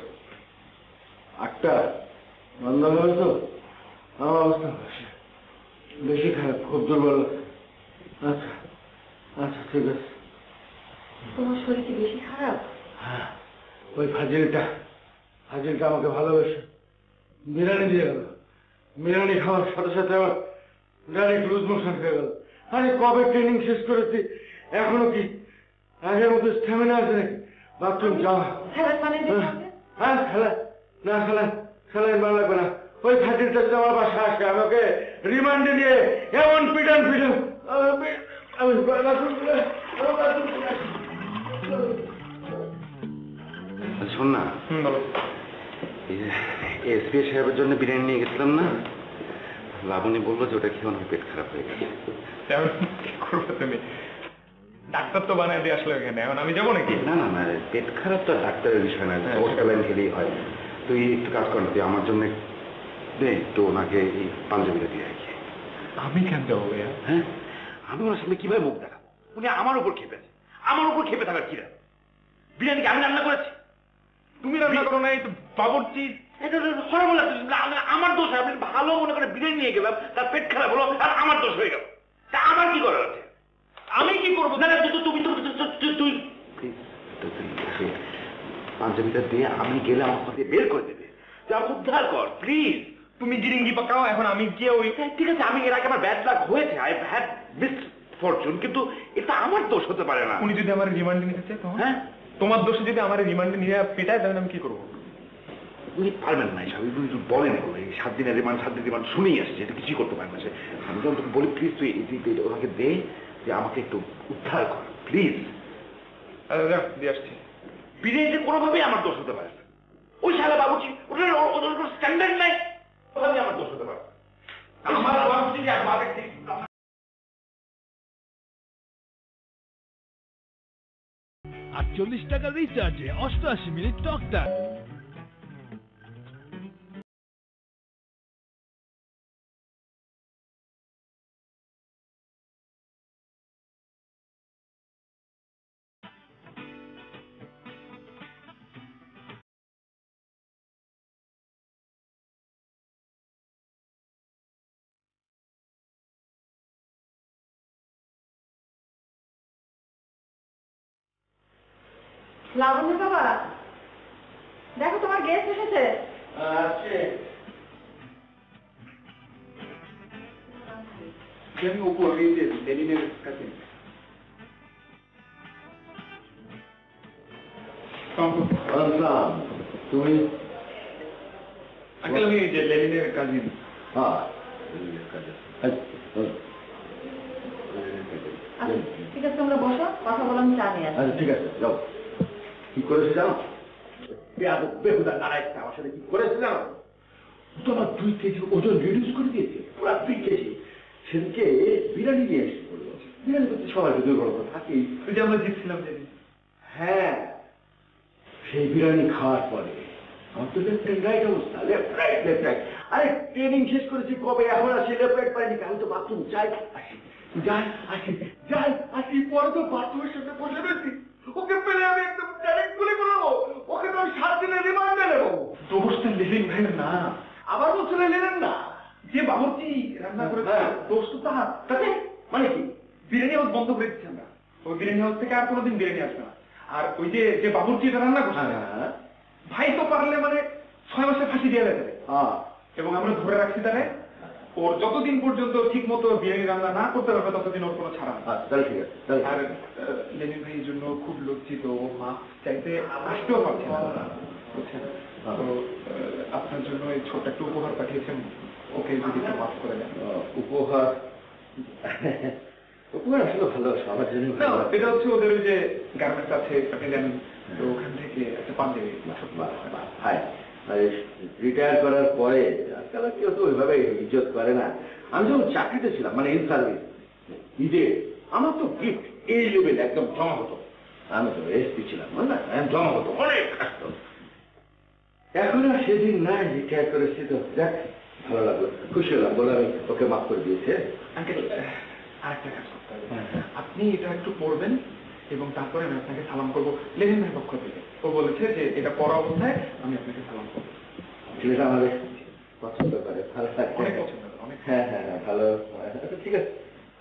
8টা? বন্ধ হয়ে তো আমার অবস্থা বেশি খারাপ, খুব দুর্বল। আচ্ছা আচ্ছা ঠিক আছে। তোমার শরীর কি বেশি খারাপ? হ্যাঁ, ওই ফাজিলটা আমাকে ভালোবেসে বিরিয়ানি দিয়ে গেল। বিরিয়ানি খাওয়ার সাথে সাথে আমার ডাইরেক্ট লুজ মোশন হয়ে গেল। আরে কবে ট্রেনিং শেষ করেছি, এখনো কি আগের মতো স্ট্যামিনা আছে নাকি? বাথরুম যাওয়া? হ্যাঁ স্যালাইন ভালো লাগবে না। ওই ফাজিলটা যদি আমার বাসায় আসে, আমাকে রিমান্ডে নিয়ে এমন পিটান আমি শোন না, এসপি সাহেবের জন্য বিরিয়ানি নিয়ে গেছিলাম না, লাবণী বললো যে ওটা খেয়ে অনেক পেট খারাপ হয়ে গেছে। কি করবো তুমি? ডাক্তার তো বানায় দিয়ে আসলে এখানে, এখন আমি যাবো নাকি? না না না, পেট খারাপ তো ডাক্তারের বিষয় না, স্যালাইন খেলেই হয়। তুই একটু কাজ কর না, তুই আমার জন্য দে একটু ওনাকে এই পাঞ্জাবিটা দিয়ে রাখি। আমি কেন যাবো ভাইয়া? হ্যাঁ, আমি ওনার সামনে কিভাবে মুখ দেখাবো? উনি আমার উপর খেপেছে, আমার উপর খেপে থাকার কি রাখবো? বিরিয়ানি কি আমি রান্না করেছি? তুমি রান্না করো না, এই তো বাবুর্চি। আমার দোষ, আপনি ভালো মনে করে বিরিয়ানি নিয়ে গেলাম, তার পেট খারাপ হলো আর আমার দোষ হয়ে গেল। তা আমার কি করার আছে? আমি কি করবো? না না, তুই পাঞ্জাবিটা দিয়ে আমি গেলে আমার দিয়ে বের করে দেবে। তুই আমাকে উদ্ধার কর প্লিজ। তুমি গিরিঙ্গি পাকাও, এখন আমি গিয়ে ওই। ঠিক আছে, আমি এর আগে আমার ব্যাড লাক হয়েছে, আই হ্যাড মিস ফরচুন, কিন্তু এটা আমার দোষ হতে পারে না। উনি যদি আমার রিমান্ডে নিতে চায় তখন? হ্যাঁ, তোমার দোষে যদি আমার রিমান্ডে নিয়ে পেটায়, তাহলে আমি কি করবো? উনি পারবেন না এসব, বলেন এগুলো। এই 7 দিনের রিমান্ড শুনেই আসছে, এটা কিছুই করতে পারবে না সে। আমি যখন তোকে বলি প্লিজ তুই ওনাকে দে, যে আমাকে একটু উদ্ধার কর প্লিজ। দিয়ে আসছি। বিরিয়ানিতে কোনোভাবেই আমার দোষ হতে পারে না। ওই শালা বাবুচি, ওদের কোনো স্ট্যান্ডার্ড নাই, কোনোভাবেই আমার দোষ হতে পারে না। আমার বাবুচি আর বাবা 48 টাকা রিচার্জে 88 মিনিট টক টাইম। লাবণ্য বাবা, দেখো তোমার গেস্ট এসেছে। আমি উপর লেনিনের কাছে। তুমি? আঙ্কেল, আমি যে লেনিনের কাজিন। হ্যাঁ, ঠিক আছে, তোমরা বসো, কথা বলো, আমি চা নিয়ে আসি। আচ্ছা ঠিক আছে, যাও। কি করেছে জানো? বেহুদা নারায়ণটা আমার সাথে কি করেছে জানো? তোমার 2 কেজি ওজন রিডিউস করে দিয়েছে, পুরো 2 কেজি। সেদিকে বিরিয়ানি নিয়ে এসে বললো, বিরিয়ানি করতে সবাই দুর্বলতা থাকেই। তুই যে আমরা জিতছিলাম যেদিন। হ্যাঁ, সেই বিরিয়ানি খাওয়ার পরে আমার তো লেফট হ্যান্ড রাইট অবস্থা, লেফট রাইট। আরে ট্রেনিং শেষ করেছি কবে, এখন আসি লেফট রাইট পাইনি। আমি তো বাথরুম যাই আসি, পরে তো বাথরুমের সাথে বসে রয়েছি। ওকে পেলে আমি একদম ডাইরেক্ট গুলি করে দেবো। ওকে তো আমি 7 দিনের রিমান্ডে নেবো। দোষটা লেনিন ভাইয়ের না, আবার বলছে নিলেন না, যে বাবুর্চি রান্না করে দোষ তো তাহার। তাতে মানে কি? বিরিয়ানি হাউস বন্ধ করে দিচ্ছি আমরা। ওই বিরিয়ানি হাউস থেকে আর কোনোদিন বিরিয়ানি আসবে না। আর ওই যে বাবুর্চি এটা রান্না করছে, ভাই তো পারলে মানে 6 মাসে ফাঁসি দিয়ে দেবে। এবং আমরা ধরে রাখছি তাহলে ওর যতদিন পর্যন্ত ঠিক মতো বিরিয়ানি রান্না না করতে পারবে, ততদিন ওর কোনো ছাড়া নেই। তাহলে ঠিক আছে। আর লেনিন ভাইয়ের জন্য খুব লজ্জিত, ও মাফ চাইতে আসতেও পারছে না, বুঝছেন? তো আপনার জন্য এই ছোট্ট একটা উপহার পাঠিয়েছেন, ওকে যদি একটু মাফ করে দেন। উপহার আসলে ভালো, সবার জন্য এটা হচ্ছে ওদের ওই যে গার্মেন্টস আছে, আপনি জানেন, তো ওখান থেকে একটা পাঞ্জাবি। রিটায়ার করার পরে আজকাল কেউ তো ওইভাবে ইজ্জত করে না। আমি যখন চাকরিতে ছিলাম, মানে ইন সার্ভিস, ঈদে আমার তো গিফট এই লেভেল একদম জমা হতো। আমি তো এসপি ছিলাম না, জমাগত অনেক কাজ। এখন আর সেদিন নাই, রিটায়ার করেছি তো। যাক, ভালো লাগলো, খুশি হলাম বলে আমি ওকে মাফ করে দিয়েছি। আঙ্কেল আরেকটা কাজ করতে হবে, আপনি এটা একটু পড়বেন এবং তারপরে আমি আপনাকে সালাম করবো লেনিনের পক্ষ থেকে। ও বলেছে যে এটা পড়া অবস্থায় আমি আপনাকে সালাম করবো। ছেলেটা আমাদের পছন্দ করে, ভালো লাগে, অনেক পছন্দ করে, অনেক। হ্যাঁ হ্যাঁ হ্যাঁ, ভালো। আচ্ছা, ঠিক আছে,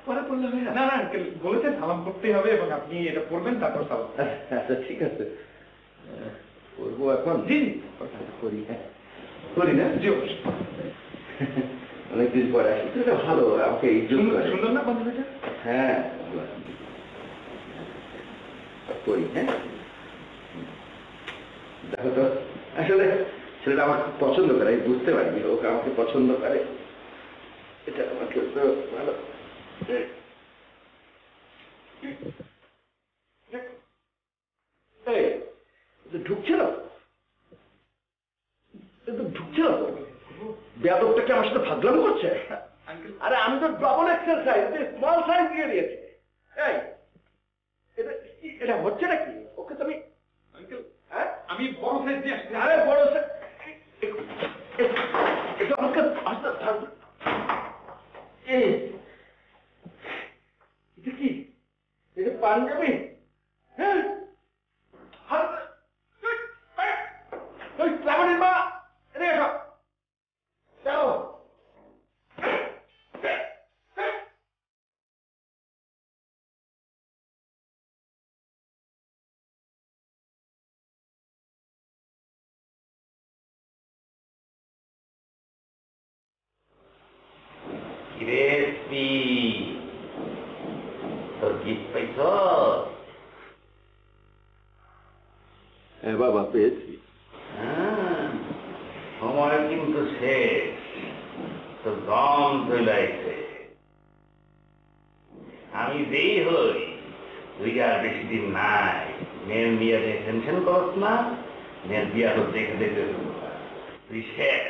পরে বললে হবে। না না আঙ্কেল বলেছে সালাম করতেই হবে এবং আপনি এটা পড়বেন তারপর সালাম। আচ্ছা ঠিক আছে, করবো এখন। জি করি, হ্যাঁ করি না? জি অবশ্যই। অনেকদিন পরে আসি তো, এটা ভালো, আমাকে ইজ্জত করে। সুন্দর না বান্ধবীটা? হ্যাঁ করি, হ্যাঁ। দেখো তো, আসলে ছেলেটা আমাকে খুব পছন্দ করে, আমি বুঝতে পারি ওকে আমাকে পছন্দ করে, এটা আমাকে তো ভালো। ঢুকছে না, ঢুকছে না, বেয়াদবটা কি আমার সাথে ফাজলামো করছে? আরে আমি তো double XL size, small size দিয়ে দিয়েছি। এই এটা হচ্ছে নাকি? ওকে তুমি আঙ্কেল আমি বড় সাইজ দিয়ে আসছি। আরে বড় সাইজ, এটা আমাকে এটা কি? এটা পাঞ্জাবি? হ্যাঁ, মা এদিকে এসো, যাও। তোর গিফট পাইছ? হ্যাঁ বাবা, পেয়েছি। সময় কিন্তু শেষ, তোর দম চলে আসছে। আমি যেই হই, তুই আর বেশি দিন নাই। মেয়ের বিয়ে নিয়ে টেনশন করস না, মেয়ের বিয়া তো দেখে দেখে তুই শেষ।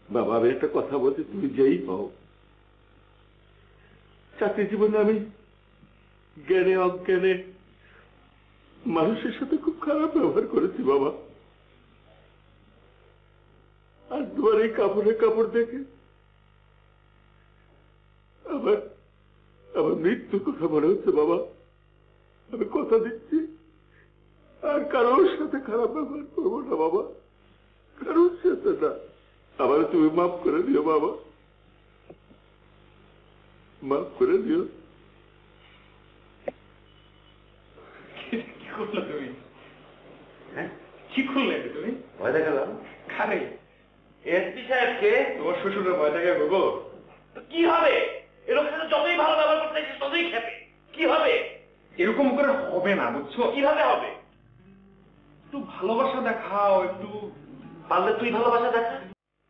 বাবা, আমি একটা কথা বলছি, তুমি যেই হও, চাকরি জীবনে আমি জ্ঞানে অজ্ঞানে মানুষের সাথে খুব খারাপ ব্যবহার করেছি বাবা। আর তোমার এই কাপড়ে কাপড় দেখে আমার আমার মৃত্যুর কথা মনে হচ্ছে বাবা। আমি কথা দিচ্ছি আর কারোর সাথে খারাপ ব্যবহার করবো না বাবা, কারোর সাথে না। আবার তুমি মাফ করে দিও বাবা, মাফ করে দিও। কি করলে তুমি? হ্যাঁ, কি করলে তুমি? ভয় দেখালাম? খারে এসপি সাহেবকে তোমার শ্বশুরের ভয় দেখায় গো। কি হবে? এরকম যতই ভালো ব্যবহার করতে চাইছিস ততই খেপে। কি হবে? এরকম করে হবে না, বুঝছো? কিভাবে হবে? একটু ভালোবাসা দেখাও, একটু। পারলে তুই ভালোবাসা দেখা।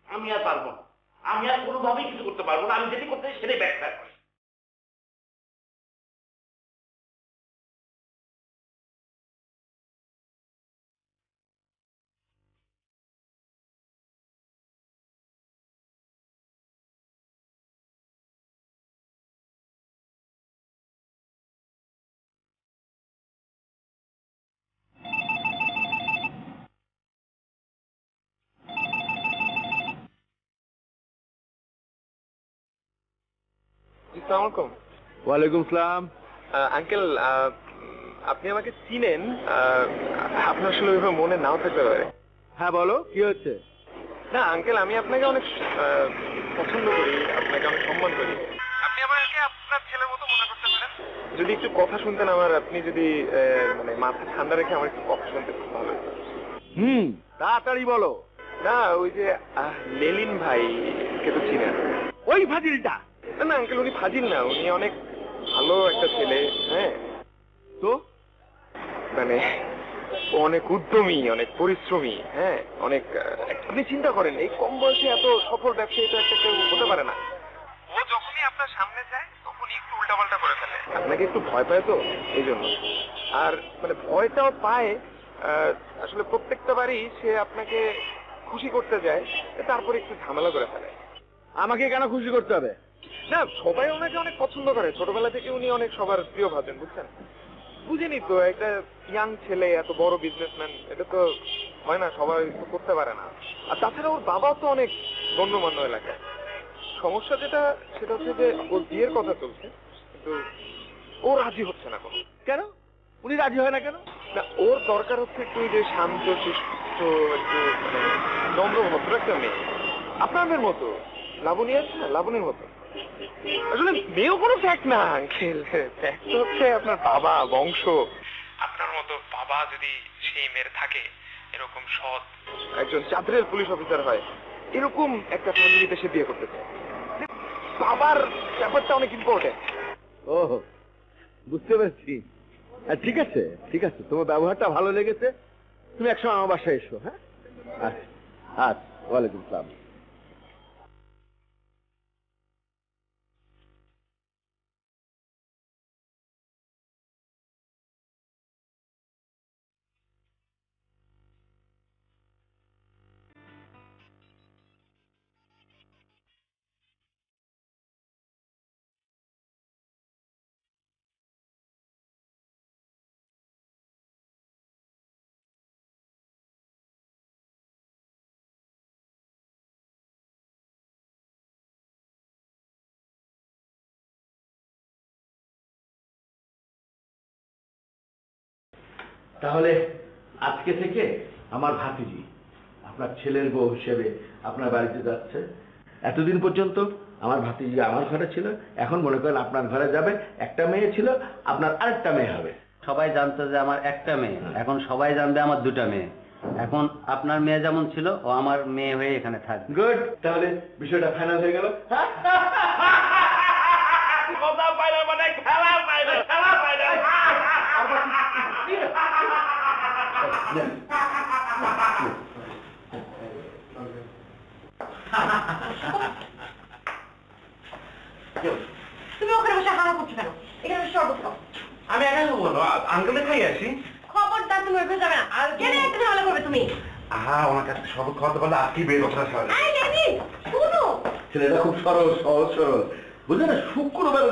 আমি আর পারবো না, আমি আর কোনোভাবেই কিছু করতে পারবো না। আমি যেটি করতে চাই সেটাই ব্যাখ্যা করি। আসসালামু আলাইকুম। ওয়ালাইকুম সালাম। আঙ্কেল, আপনি আমাকে চিনেন, আপনার আসলে ওইভাবে মনে নাও থাকতে পারে। হ্যাঁ বলো, কি হচ্ছে? না আঙ্কেল, আমি আপনাকে অনেক পছন্দ করি, আপনাকে অনেক সম্মান করি। আপনি আমাকে আপনার ছেলের মতো মনে করতে পারেন। যদি একটু কথা শুনতেন আমার, আপনি যদি মানে মাথা ঠান্ডা রেখে আমার একটু কথা শুনতে খুব ভালো হতো। তাড়াতাড়ি বলো। না ওই যে লেলিন ভাই কে তো চিনেন? ওই ফাজিলটা? না না আঙ্কেল, উনি ফাজিল না, উনি অনেক ভালো একটা ছেলে। হ্যাঁ তো মানে ও অনেক উদ্যমী, অনেক পরিশ্রমী। হ্যাঁ অনেক, আপনি চিন্তা করেন এই কম বয়সে এত সফল ব্যবসায়ী তো একটা কেউ হতে পারে না। ও যখনই আপনার সামনে যায় তখনই একটু উল্টাপাল্টা করে ফেলে। আপনাকে একটু ভয় পায় তো এই জন্য। আর মানে ভয়টাও পায় আসলে প্রত্যেকটা বারই সে আপনাকে খুশি করতে যায়, তারপরে একটু ঝামেলা করে ফেলে। আমাকে কেন খুশি করতে হবে? না, সবাই ওনাকে অনেক পছন্দ করে, ছোটবেলা থেকে উনি অনেক সবার প্রিয় ভাবেন, বুঝছেন? বুঝিনি তো, একটা ইয়াং ছেলে এত বড় বিজনেসম্যান, এটা তো হয় না, সবাই তো করতে পারে না। আর তাছাড়া ওর বাবা তো অনেক গণ্যমান্য এলাকায়। সমস্যা যেটা, সেটা হচ্ছে যে ওর বিয়ের কথা চলছে, কিন্তু ও রাজি হচ্ছে না কোনো। কেন উনি রাজি হয় না কেন? না, ওর দরকার হচ্ছে একটু যে শান্ত শিষ্ট, একটু মানে নম্র ভদ্র একটা মেয়ে, আপনাদের মতো। লাবণী আছে না, লাবণীর মতো। আসলে মেয়েও কোনো ফ্যাক্ট না আঙ্কেল, ফ্যাক্ট হচ্ছে আপনার বাবা, বংশ। আপনার মতো বাবা যদি সেই মেয়ের থাকে, এরকম সৎ একজন চাঁদরের পুলিশ অফিসার হয়, এরকম একটা ফ্যামিলিতে সে বিয়ে করতে চায়। বাবার ব্যাপারটা অনেক ইম্পর্টেন্ট। ও বুঝতে পেরেছি। ঠিক আছে ঠিক আছে, তোমার ব্যবহারটা ভালো লেগেছে, তুমি একসময় আমার বাসায় এসো। হ্যাঁ আচ্ছা আচ্ছা, ওয়ালাইকুম আসসালাম। তাহলে আজকে থেকে আমার ভাতিজি আপনার ছেলের বউ হিসেবে আপনার বাড়িতে যাচ্ছে। এতদিন পর্যন্ত আমার ভাতিজি আমার ঘরে ছিল, এখন মনে করেন আপনার ঘরে যাবে। একটা মেয়ে ছিল, আপনার আরেকটা মেয়ে হবে। সবাই জানতো যে আমার একটা মেয়ে, এখন সবাই জানবে আমার দুটা মেয়ে। এখন আপনার মেয়ে যেমন ছিল, ও আমার মেয়ে হয়ে এখানে থাকবে। গুড, তাহলে বিষয়টা ফাইনাল হয়ে গেল। কথা ফাইনাল মানে খেলা ফাইনাল, খেলা ফাইনাল। তুমি ওখানে বসে হারা করছো কেন? এখানে শরবত খাও। আমি একা খাবো না, আঙ্কেলে খাই আসি। খবরদার তুমি ওখানে যাবে না। আর কেন একটা ঝামেলা করবে তুমি? ওনার কাছে সবক খাওয়াতে পারলে আজকেই বের কথা সবাই। আরে লেডি শুনো, ছেলেটা খুব সরল, সহজ সরল, বুঝলে না? শুক্রবার